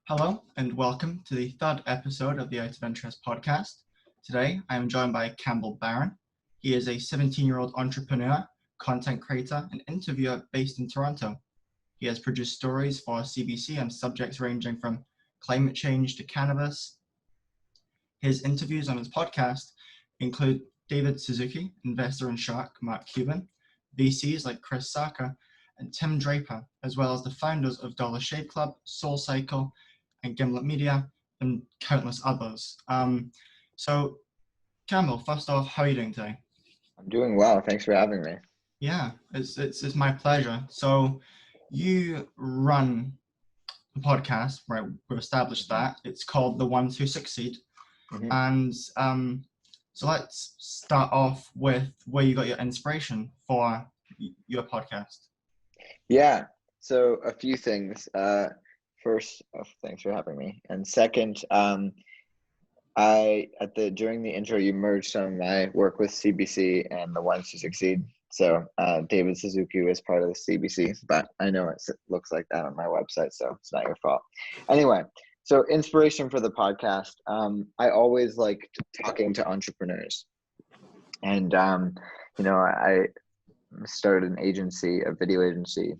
Hello and welcome to the third episode of the Out of Interest podcast. Today I am joined by Campbell. He is a 17-year-old entrepreneur, content creator, and interviewer based in Toronto. He has produced stories for CBC on subjects ranging from climate change to cannabis. His interviews on his podcast include David Suzuki, investor in Shark, Mark Cuban, VCs like Chris Sacca, and Tim Draper, as well as the founders of Dollar Shave Club, SoulCycle, and Gimlet Media, and countless others. So, Campbell, first off, how are you doing today? I'm doing well. Thanks for having me. Yeah, it's my pleasure. So, you run the podcast, right? We've established that. It's called The Ones Who Succeed. Mm-hmm. And so let's start off with where you got your inspiration for your podcast. Yeah. So a few things. First, thanks for having me. And second, during the intro, you merged some of my work with CBC and The Ones Who Succeed. So David Suzuki was part of the CBC, but I know it looks like that on my website, so it's not your fault. Anyway, so inspiration for the podcast. I always liked talking to entrepreneurs, and I started an agency, a video agency,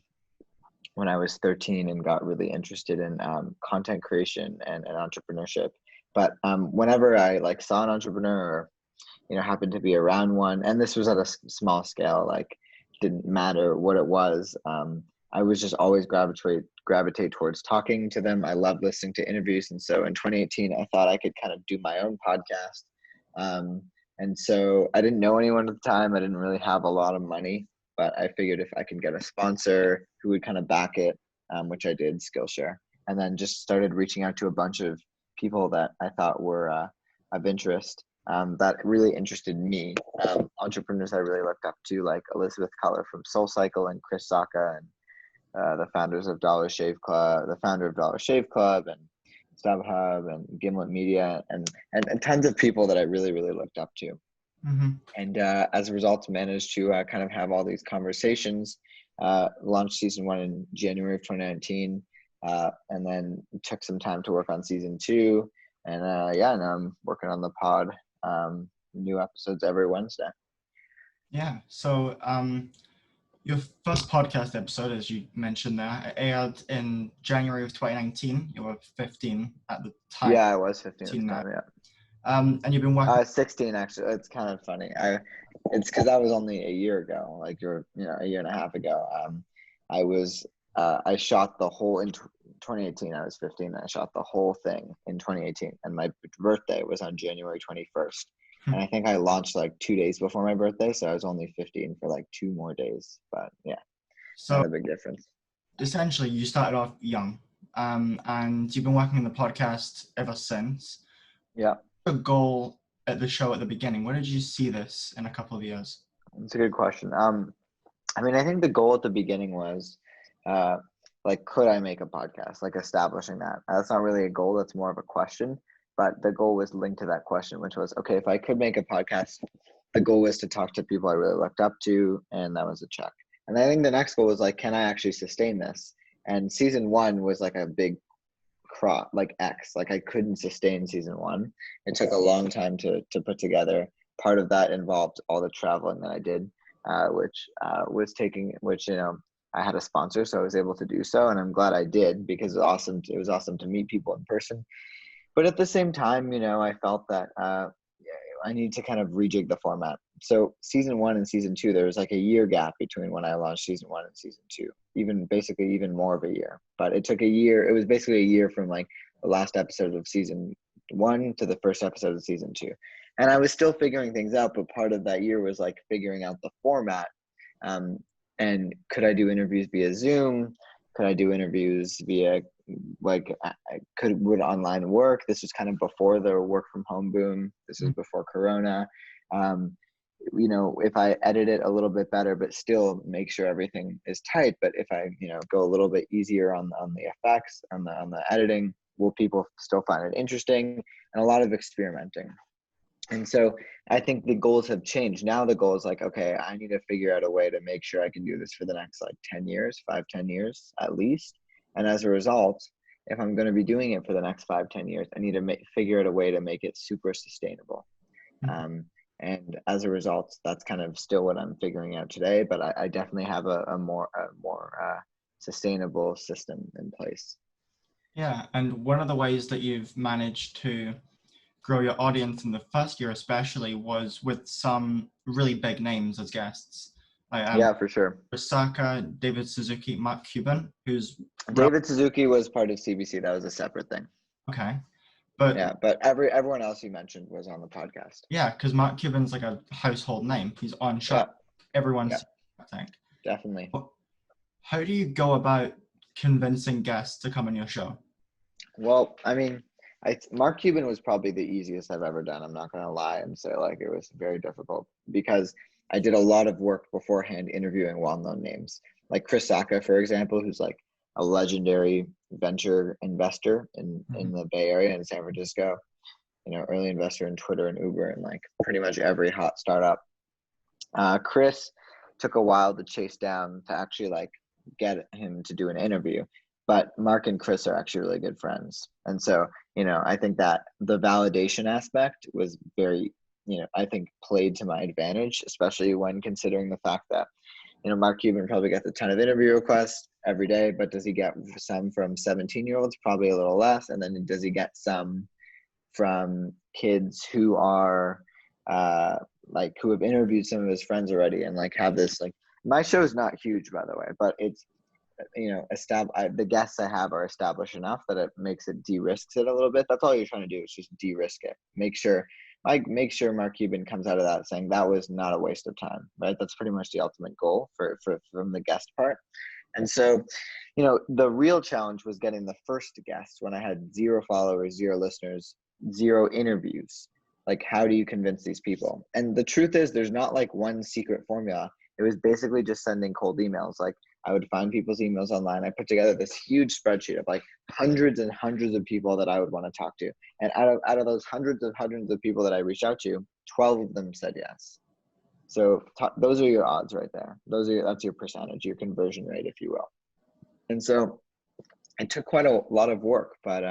when I was 13 and got really interested in content creation and entrepreneurship. But whenever I saw an entrepreneur, or happened to be around one, and this was at a small scale, didn't matter what it was, I was just always gravitate towards talking to them. I loved listening to interviews, and so in 2018 I thought I could kind of do my own podcast. And so I didn't know anyone at the time. I didn't really have a lot of money, but I figured if I could get a sponsor who would kind of back it, which I did, Skillshare, and then just started reaching out to a bunch of people that I thought were of interest, that really interested me. Entrepreneurs I really looked up to, like Elizabeth Culler from SoulCycle and Chris Sacca, and the founder of Dollar Shave Club, and StubHub and Gimlet Media, and tons of people that I really, really looked up to. Mm-hmm. And as a result, managed to kind of have all these conversations. Launched season 1 in January of 2019, and then took some time to work on season 2. And now I'm working on the pod. New episodes every Wednesday. Yeah. So your first podcast episode, as you mentioned there, aired in January of 2019. You were 15 at the time. Yeah, I was 15 at the time, yeah. And you've been working... 16, actually. It's kind of funny. It's because that was only a year ago, a year and a half ago. I shot the whole, in 2018, I was 15, and I shot the whole thing in 2018. And my birthday was on January 21st. And I think I launched 2 days before my birthday, so I was only 15 for 2 more days. But yeah, so not a big difference. Essentially, you started off young, and you've been working on the podcast ever since. Yeah. The goal at the show at the beginning, where did you see this in a couple of years? That's a good question. I think the goal at the beginning was, could I make a podcast? Establishing that. That's not really a goal. That's more of a question. But the goal was linked to that question, which was, okay, if I could make a podcast, the goal was to talk to people I really looked up to, and that was a check. And I think the next goal was can I actually sustain this? And season 1 was a big X. I couldn't sustain season 1. It took a long time to put together. Part of that involved all the traveling that I did, which I had a sponsor, so I was able to do so, and I'm glad I did, because it was awesome to meet people in person. But at the same time, I felt that I need to kind of rejig the format. So season 1 and season 2, there was a year gap between when I launched season 1 and season 2, even more of a year. But it took a year. It was basically a year from the last episode of season 1 to the first episode of season 2. And I was still figuring things out, but part of that year was figuring out the format. And could I do interviews via Zoom? Could I do interviews via would online work? This was kind of before the work from home boom. This was before Corona. If I edit it a little bit better, but still make sure everything is tight. But if I, go a little bit easier on the effects, on the editing, will people still find it interesting? And a lot of experimenting. And so I think the goals have changed. Now the goal is okay, I need to figure out a way to make sure I can do this for the next 10 years, 5-10 years at least. And as a result, if I'm going to be doing it for the next 5-10 years, I need to figure out a way to make it super sustainable. And as a result, that's kind of still what I'm figuring out today, but I definitely have a more sustainable system in place. Yeah, and one of the ways that you've managed to grow your audience in the first year especially was with some really big names as guests. Yeah, for sure. Osaka, David Suzuki, Mark Cuban, who's David Suzuki was part of CBC. That was a separate thing. Okay. But yeah, but everyone else you mentioned was on the podcast. Yeah, because Mark Cuban's like a household name. He's on show. Yeah. Everyone's I think. Definitely. How do you go about convincing guests to come on your show? Well, I mean, Mark Cuban was probably the easiest I've ever done. I'm not going to lie and say like it was very difficult, because I did a lot of work beforehand interviewing well-known names. Like Chris Sacca, for example, who's like a legendary venture investor in the Bay Area in San Francisco, early investor in Twitter and Uber and like pretty much every hot startup. Chris took a while to chase down to actually like get him to do an interview, but Mark and Chris are actually really good friends. And so, I think that the validation aspect was very, I think played to my advantage, especially when considering the fact that, Mark Cuban probably gets a ton of interview requests every day, but does he get some from 17-year-olds? Probably a little less. And then does he get some from kids who are like who have interviewed some of his friends already and like have this like, my show is not huge, by the way, but it's, the guests I have are established enough that it makes it de-risks it a little bit. That's all you're trying to do is just de-risk it. Make sure Mark Cuban comes out of that saying that was not a waste of time, right? That's pretty much the ultimate goal from the guest part. And so, the real challenge was getting the first guest when I had 0 followers, 0 listeners, 0 interviews. Like, how do you convince these people? And the truth is there's not like one secret formula. It was basically just sending cold emails. Like, I would find people's emails online. I put together this huge spreadsheet of like hundreds and hundreds of people that I would want to talk to. And out of those hundreds of people that I reached out to, 12 of them said yes. So those are your odds right there. That's your percentage, your conversion rate, if you will. And so it took quite a lot of work, but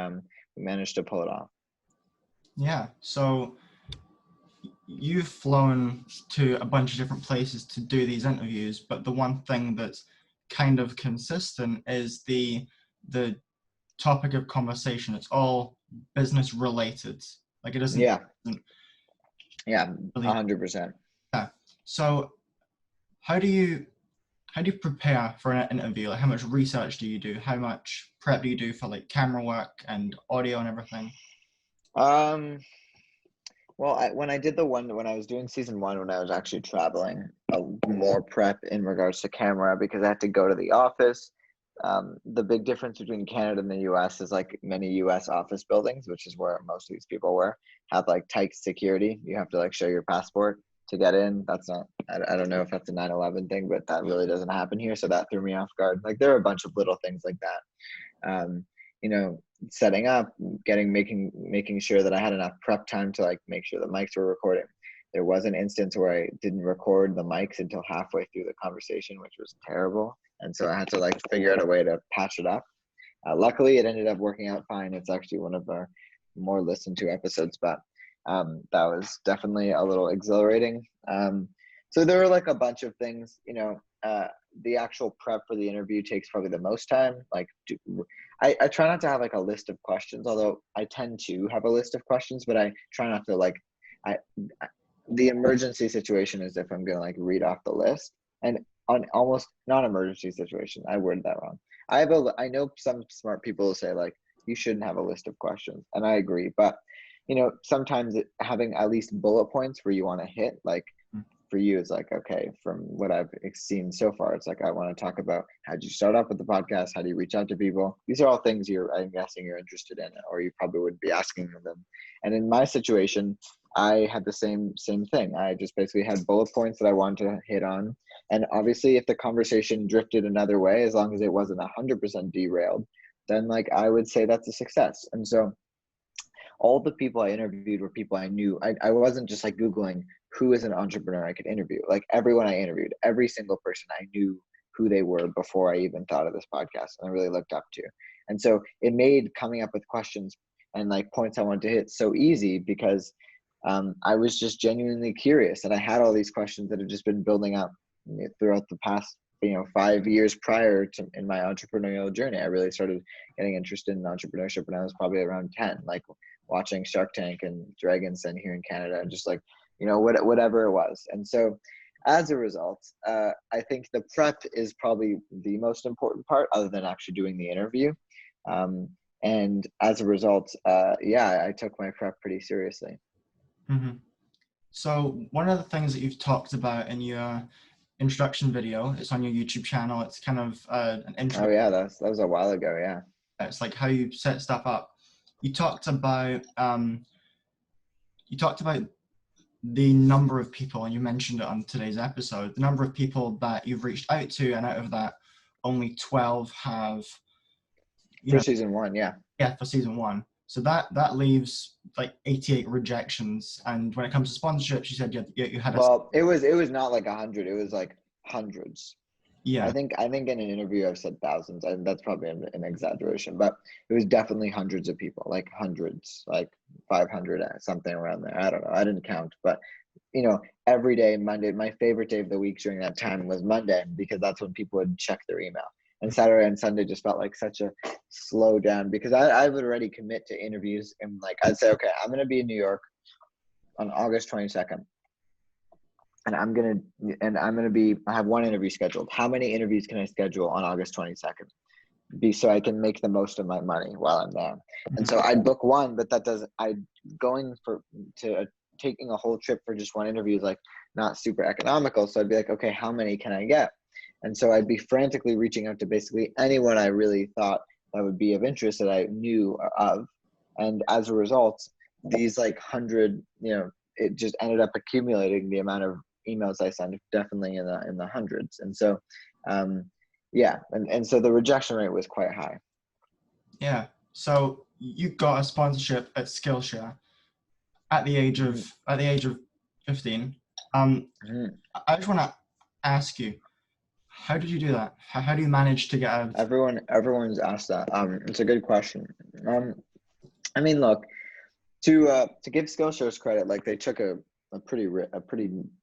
we managed to pull it off. Yeah. So you've flown to a bunch of different places to do these interviews, but the one thing that's kind of consistent is the topic of conversation. It's all business related. Like it isn't. Yeah. 100%. Yeah. So how do you prepare for an interview? Like how much research do you do? How much prep do you do for like camera work and audio and everything? Well, when I was doing season 1, when I was actually traveling, more prep in regards to camera because I had to go to the office. The big difference between Canada and the US is like many US office buildings, which is where most of these people were, have like tight security. You have to like show your passport to get in. That's not, I don't know if that's a 9/11 thing, but that really doesn't happen here. So that threw me off guard. Like there are a bunch of little things like that. Setting up, making sure that I had enough prep time to like make sure the mics were recording. There was an instance where I didn't record the mics until halfway through the conversation, which was terrible. And so I had to like figure out a way to patch it up. Luckily, it ended up working out fine. It's actually one of our more listened to episodes, but that was definitely a little exhilarating. So there were like a bunch of things, the actual prep for the interview takes probably the most time. Like I try not to have like a list of questions, although I tend to have a list of questions, but I try not to like, the emergency situation is if I'm going to like read off the list, and on almost non-emergency situation, I worded that wrong. I know some smart people will say like, you shouldn't have a list of questions. And I agree, but sometimes having at least bullet points where you want to hit, like for you, it's like, okay, from what I've seen so far, it's like, I want to talk about how did you start off with the podcast? How do you reach out to people? These are all things I'm guessing you're interested in, or you probably would be asking them. And in my situation, I had the same thing. I just basically had bullet points that I wanted to hit on. And obviously if the conversation drifted another way, as long as it wasn't 100% derailed, then like, I would say that's a success. And so all the people I interviewed were people I knew. I wasn't just like Googling who is an entrepreneur I could interview. Like everyone I interviewed, every single person I knew who they were before I even thought of this podcast, and I really looked up to. And so it made coming up with questions and like points I wanted to hit so easy because I was just genuinely curious, and I had all these questions that had just been building up throughout the past 5 years prior to in my entrepreneurial journey. I really started getting interested in entrepreneurship when I was probably around 10, like watching Shark Tank and Dragon's Den here in Canada, and just like whatever it was. And so as a result, I think the prep is probably the most important part, other than actually doing the interview. And as a result, I took my prep pretty seriously. Mm-hmm. So one of the things that you've talked about in your introduction video, it's on your YouTube channel. It's kind of an intro. Oh yeah, that was a while ago. Yeah, it's like how you set stuff up. You talked about the number of people, and you mentioned it on today's episode, the number of people that you've reached out to, and out of that, only 12 have. Season 1, yeah. Yeah, for season 1. So that leaves like 88 rejections. And when it comes to sponsorships, you said you had. Well, it was not like 100. It was like hundreds. Yeah. I think in an interview I've said thousands, and that's probably an exaggeration, but it was definitely hundreds of people, like hundreds, like 500, something around there. I don't know. I didn't count, but every day, Monday, my favorite day of the week during that time was Monday, because that's when people would check their email. And Saturday and Sunday just felt like such a slow down, because I would already commit to interviews, and like I'd say, okay, I'm going to be in New York on August 22nd. And I have one interview scheduled. How many interviews can I schedule on August 22nd? So I can make the most of my money while I'm there. And so I'd book one, but taking a whole trip for just one interview is like not super economical. So I'd be like, okay, how many can I get? And so I'd be frantically reaching out to basically anyone I really thought that would be of interest that I knew of. And as a result, these like 100, it just ended up accumulating the amount of emails I sent, definitely in the hundreds. And so, and so the rejection rate was quite high. Yeah. So you got a sponsorship at Skillshare at the age of 15. I just want to ask you, how did you do that? How do you manage to get out? Everyone's asked that. It's a good question. I mean, look, to give Skillshare's credit, like they took a pretty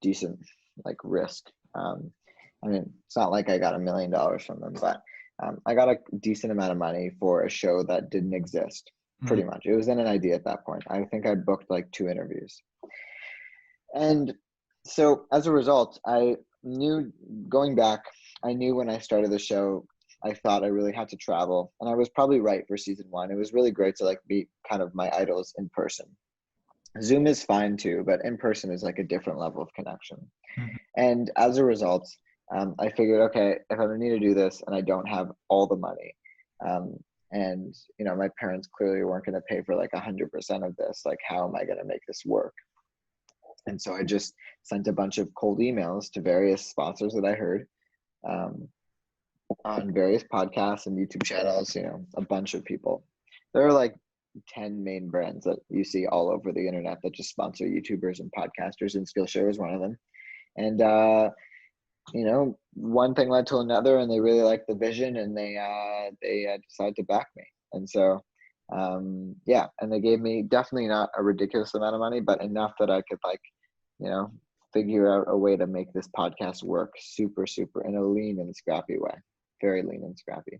decent like risk. I mean, it's not like I got $1 million from them, but I got a decent amount of money for a show that didn't exist. Pretty much, it was in an idea at that point. I think I booked like 2 interviews, and so as a result, I knew when I started the show, I thought I really had to travel, and I was probably right for season 1. It was really great to like meet kind of my idols in person. Zoom is fine too, but in person is like a different level of connection. And as a result, I figured, okay, if I'm gonna need to do this and I don't have all the money, and my parents clearly weren't gonna pay for like 100% of this, like how am I gonna make this work? And so I just sent a bunch of cold emails to various sponsors that I heard on various podcasts and YouTube channels, a bunch of people. There are like 10 main brands that you see all over the internet that just sponsor YouTubers and podcasters, and Skillshare is one of them. And one thing led to another, and they really liked the vision, and they decided to back me. And so and they gave me definitely not a ridiculous amount of money, but enough that I could figure out a way to make this podcast work super in a lean and scrappy way. Very lean and scrappy.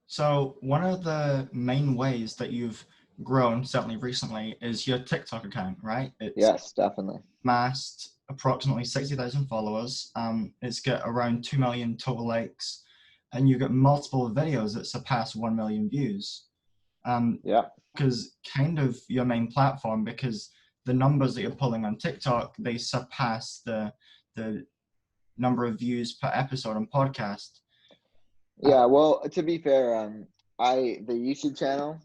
So one of the main ways that you've grown, certainly recently, is your TikTok account, right? Yes, definitely. Amassed approximately 60,000 followers. It's got around 2 million total likes, and you've got multiple videos that surpass 1 million views. Because kind of your main platform, because the numbers that you're pulling on TikTok, they surpass the number of views per episode on podcast. Yeah, well, to be fair, the YouTube channel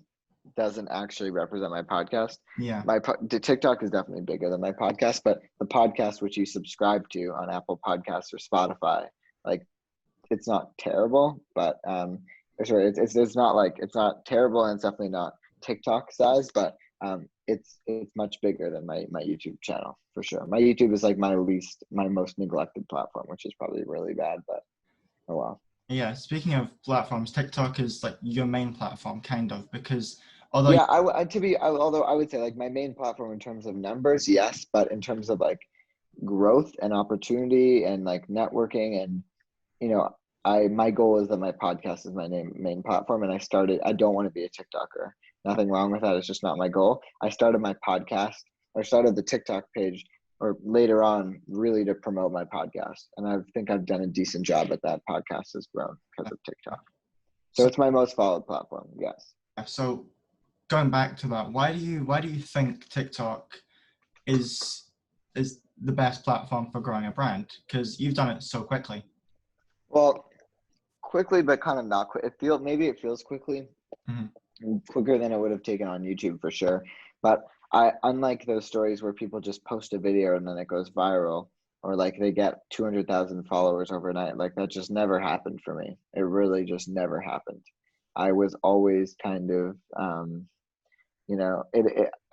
doesn't actually represent my podcast. Yeah. The TikTok is definitely bigger than my podcast, but the podcast which you subscribe to on Apple Podcasts or Spotify, like it's not terrible, but it's not terrible, and it's definitely not TikTok size, but it's much bigger than my YouTube channel for sure. My YouTube is like my most neglected platform, which is probably really bad, but oh well. Yeah, speaking of platforms, TikTok is like your main platform, kind of, because although Yeah, although I would say like my main platform in terms of numbers, yes, but in terms of like growth and opportunity and like networking and you know, my goal is that my podcast is my main platform, and I don't want to be a TikToker. Nothing wrong with that. It's just not my goal. I started my podcast, or started the TikTok page, or later on, really to promote my podcast, and I think I've done a decent job at that. Podcast has grown because of TikTok, so so, it's my most followed platform. Yes. so going back to that, why do you think TikTok is is the best platform for growing a brand? Because you've done it so quickly. Well, quickly, but kind of not quick. Maybe it feels quickly, Hmm. quicker than it would have taken on YouTube for sure. But unlike those stories where people just post a video and then it goes viral, or like they get 200,000 followers overnight, like that just never happened for me. It really just never happened. I was always kind of,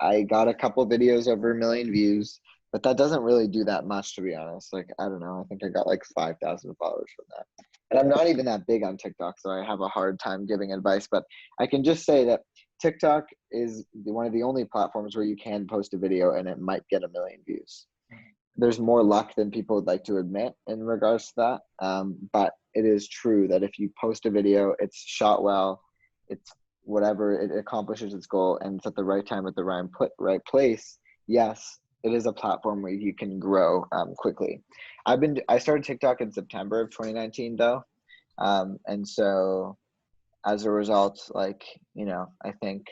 I got a couple videos over 1 million views, but that doesn't really do that much, to be honest. Like, I don't know. I think I got like 5,000 followers from that. And I'm not even that big on TikTok, so I have a hard time giving advice. But I can just say that TikTok is one of the only platforms where you can post a video and it might get 1 million views. There's more luck than people would like to admit in regards to that. But it is true that if you post a video, it's shot well, it's whatever, it accomplishes its goal, and it's at the right time at the right place. Yes, it is a platform where you can grow quickly. I started TikTok in September of 2019 though, and so as a result, like I think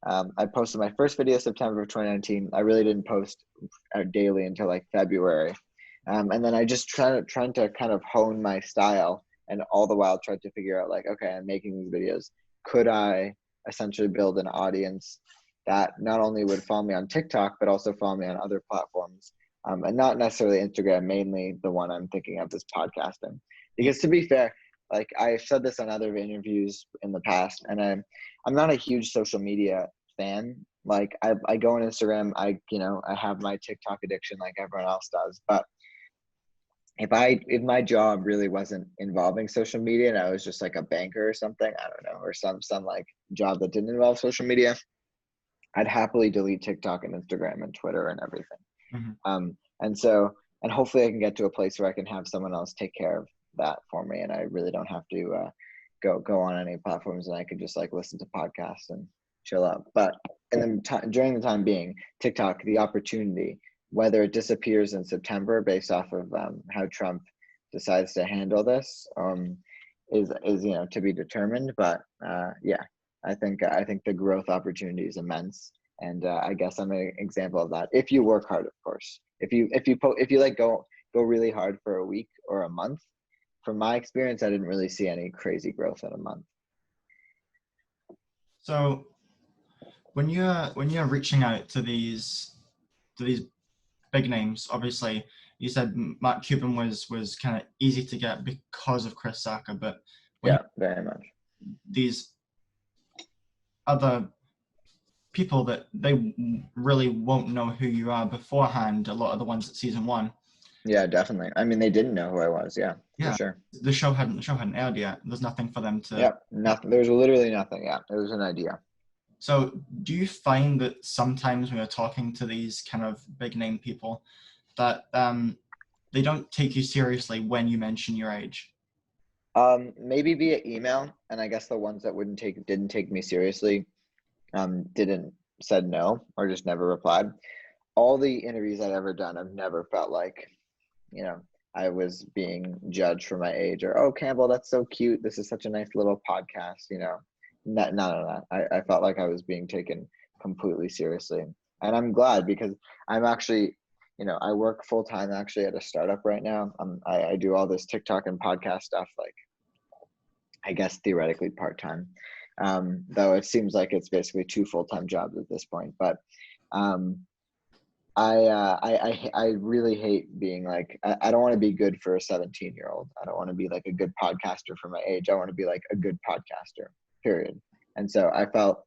I posted my first video September of 2019. I really didn't post daily until like February, and then I just trying to kind of hone my style, and all the while tried to figure out like, okay, I'm making these videos. Could I essentially build an audience that not only would follow me on TikTok but also follow me on other platforms, and not necessarily Instagram. Mainly the one I'm thinking of is podcasting, Yeah. because to be fair, like I've said this on other interviews in the past, and I'm not a huge social media fan. Like I go on Instagram, I have my TikTok addiction like everyone else does. But if my job really wasn't involving social media and I was just like a banker or something, I don't know, or some like job that didn't involve social media, I'd happily delete TikTok and Instagram and Twitter and everything. Hmm. And hopefully I can get to a place where I can have someone else take care of that for me, and I really don't have to go on any platforms, and I could just like listen to podcasts and chill out. But during the time being, TikTok, the opportunity, whether it disappears in September based off of how Trump decides to handle this, is to be determined. But yeah, I think the growth opportunity is immense, and I guess I'm an example of that. If you work hard, of course. If you like go really hard for a week or a month, from my experience, I didn't really see any crazy growth in a month. So when you're reaching out to these big names, obviously you said Mark Cuban was kind of easy to get because of Chris Sacca, but when Yeah, very much. these other people that they really won't know who you are beforehand, a lot of the ones at season one. Yeah, definitely. I mean, they didn't know who I was. Yeah, for Yeah, sure. the show hadn't aired yet. There's nothing for them to. Yeah, nothing. There was literally nothing. Yeah, it was an idea. So, do you find that sometimes when you're talking to these kind of big name people, that they don't take you seriously when you mention your age? Maybe via email, and I guess the ones that didn't take me seriously, didn't said no or just never replied. All the interviews I've ever done, I've never felt like, you know, I was being judged for my age, or, oh, Campbell, that's so cute. This is such a nice little podcast, None of that. I felt like I was being taken completely seriously. And I'm glad, because I'm actually, I work full time actually at a startup right now. I do all this TikTok and podcast stuff, like I guess theoretically part time. Though it seems like it's basically 2 full-time jobs at this point. But um, I really hate being like, I don't want to be good for a 17-year-old. I don't want to be like a good podcaster for my age. I want to be like a good podcaster, period. And so I felt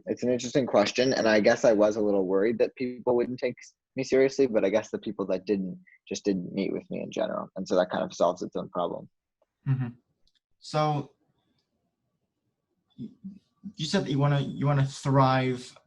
it's an interesting question, and I guess I was a little worried that people wouldn't take me seriously, but I guess the people that didn't just didn't meet with me in general, and so that kind of solves its own problem. Mm-hmm. So you said that you want to thrive,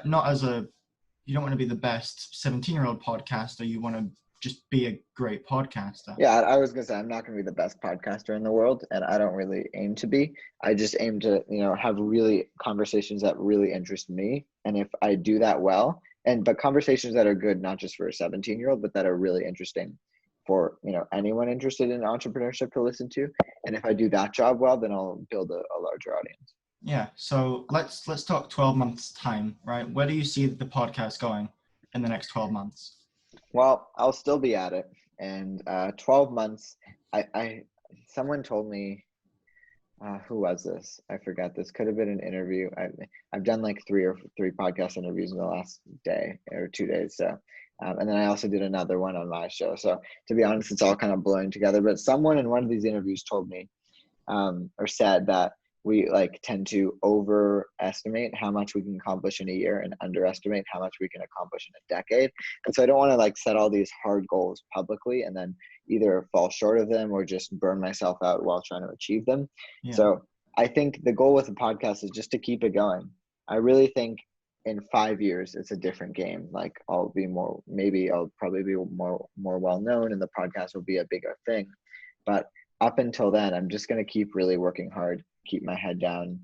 not as you don't want to be the best 17-year-old podcaster. You want to just be a great podcaster. Yeah, I was gonna say I'm not gonna be the best podcaster in the world, and I don't really aim to be. I just aim to, have really conversations that really interest me. And if I do that well, but conversations that are good, not just for a 17-year-old, but that are really interesting for, anyone interested in entrepreneurship to listen to. And if I do that job well, then I'll build a larger audience. Yeah. So let's talk 12 months time, right? Where do you see the podcast going in the next 12 months? Well, I'll still be at it. And 12 months, someone told me, who was this? I forgot. This could have been an interview. I've done like three podcast interviews in the last day or 2 days. So, and then I also did another one on my show. So to be honest, it's all kind of blowing together. But someone in one of these interviews told me, or said that we like tend to overestimate how much we can accomplish in a year and underestimate how much we can accomplish in a decade. And so I don't want to like set all these hard goals publicly and then either fall short of them or just burn myself out while trying to achieve them. Yeah. So I think the goal with the podcast is just to keep it going. I really think in 5 years it's a different game. Like I'll probably be more well known and the podcast will be a bigger thing. But up until then, I'm just going to keep really working hard, keep my head down,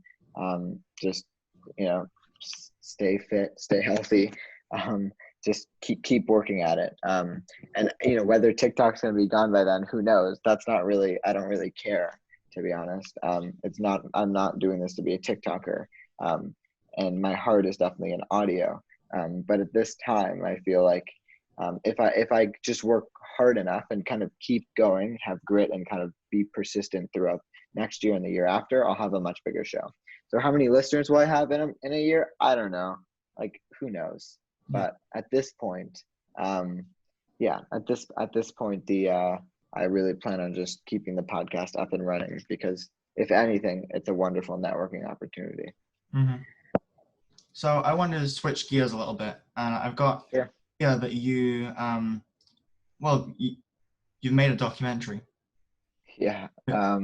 just, stay fit, stay healthy, just keep working at it. And, whether TikTok's going to be gone by then, who knows? I don't really care, to be honest. I'm not doing this to be a TikToker. And my heart is definitely in audio. But at this time, I feel like if I just work hard enough and kind of keep going, have grit and kind of be persistent throughout next year and the year after, I'll have a much bigger show. So how many listeners will I have in a year? I don't know. Like, who knows? But at this point, at this point, I really plan on just keeping the podcast up and running because if anything, it's a wonderful networking opportunity. Mm-hmm. So I wanted to switch gears a little bit, and I've got that you you've made a documentary. Yeah, I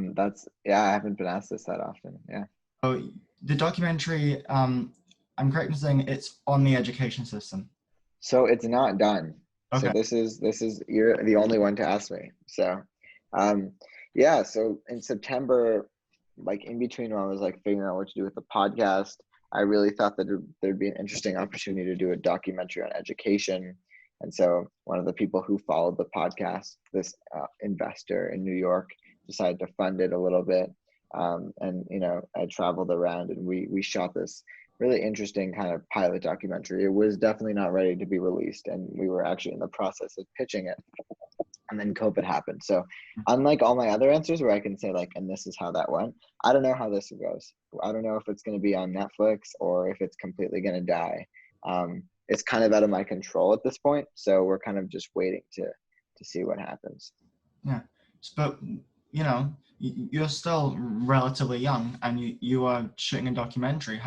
haven't been asked this that often. Yeah. So the documentary, I'm correct in saying it's on the education system. So it's not done. Okay. So this is you're the only one to ask me. So, so in September, like in between when I was like figuring out what to do with the podcast, I really thought that there'd be an interesting opportunity to do a documentary on education. And so one of the people who followed the podcast, this investor in New York, decided to fund it a little bit. And I traveled around and we shot this really interesting kind of pilot documentary. It was definitely not ready to be released, and we were actually in the process of pitching it. And then COVID happened. So unlike all my other answers where I can say like, and this is how that went, I don't know how this goes. I don't know if it's going to be on Netflix or if it's completely going to die. It's kind of out of my control at this point. So we're kind of just waiting to see what happens. Yeah. But, you're still relatively young and you are shooting a documentary.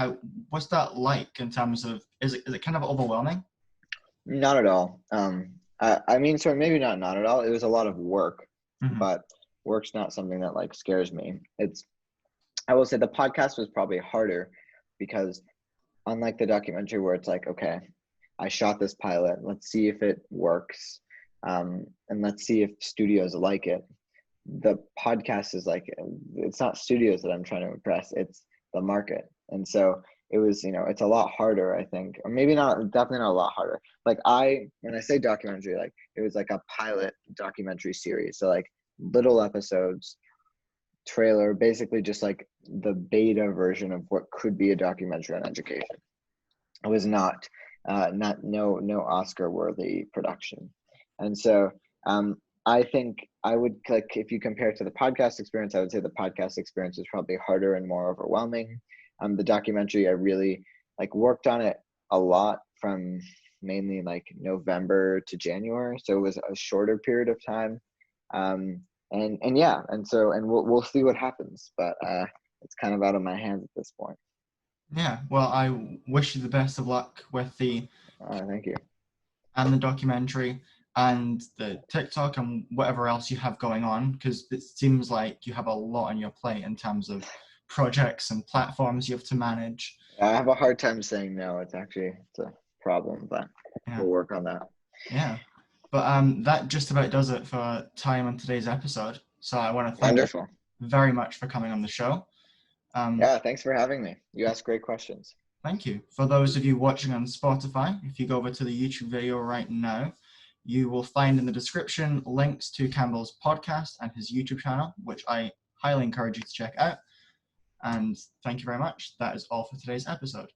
What's that like in terms of, is it kind of overwhelming? Not at all. Maybe not at all. It was a lot of work, but work's not something that like scares me. I will say the podcast was probably harder because unlike the documentary where it's like, okay, I shot this pilot, let's see if it works. And let's see if studios like it. The podcast is like, it's not studios that I'm trying to impress, it's the market. And so it was, it's a lot harder, I think, or maybe not, definitely not a lot harder. Like when I say documentary, like it was like a pilot documentary series. So like little episodes, trailer, basically just like the beta version of what could be a documentary on education. It was no Oscar worthy production. And so, I think I would like, if you compare it to the podcast experience, I would say the podcast experience is probably harder and more overwhelming. The documentary, I really like worked on it a lot from mainly like November to January. So it was a shorter period of time. And we'll see what happens, but it's kind of out of my hands at this point. Yeah. Well, I wish you the best of luck with thank you. And the documentary. and the TikTok and whatever else you have going on? Because it seems like you have a lot on your plate in terms of projects and platforms you have to manage. I have a hard time saying no. It's a problem, but Yeah. we'll work on that. Yeah. But that just about does it for time on today's episode. So I want to thank Wonderful. you very much for coming on the show. Yeah, thanks for having me. You asked great questions. Thank you. For those of you watching on Spotify, if you go over to the YouTube video right now, you will find in the description links to Campbell's podcast and his YouTube channel, which I highly encourage you to check out. And thank you very much. That is all for today's episode.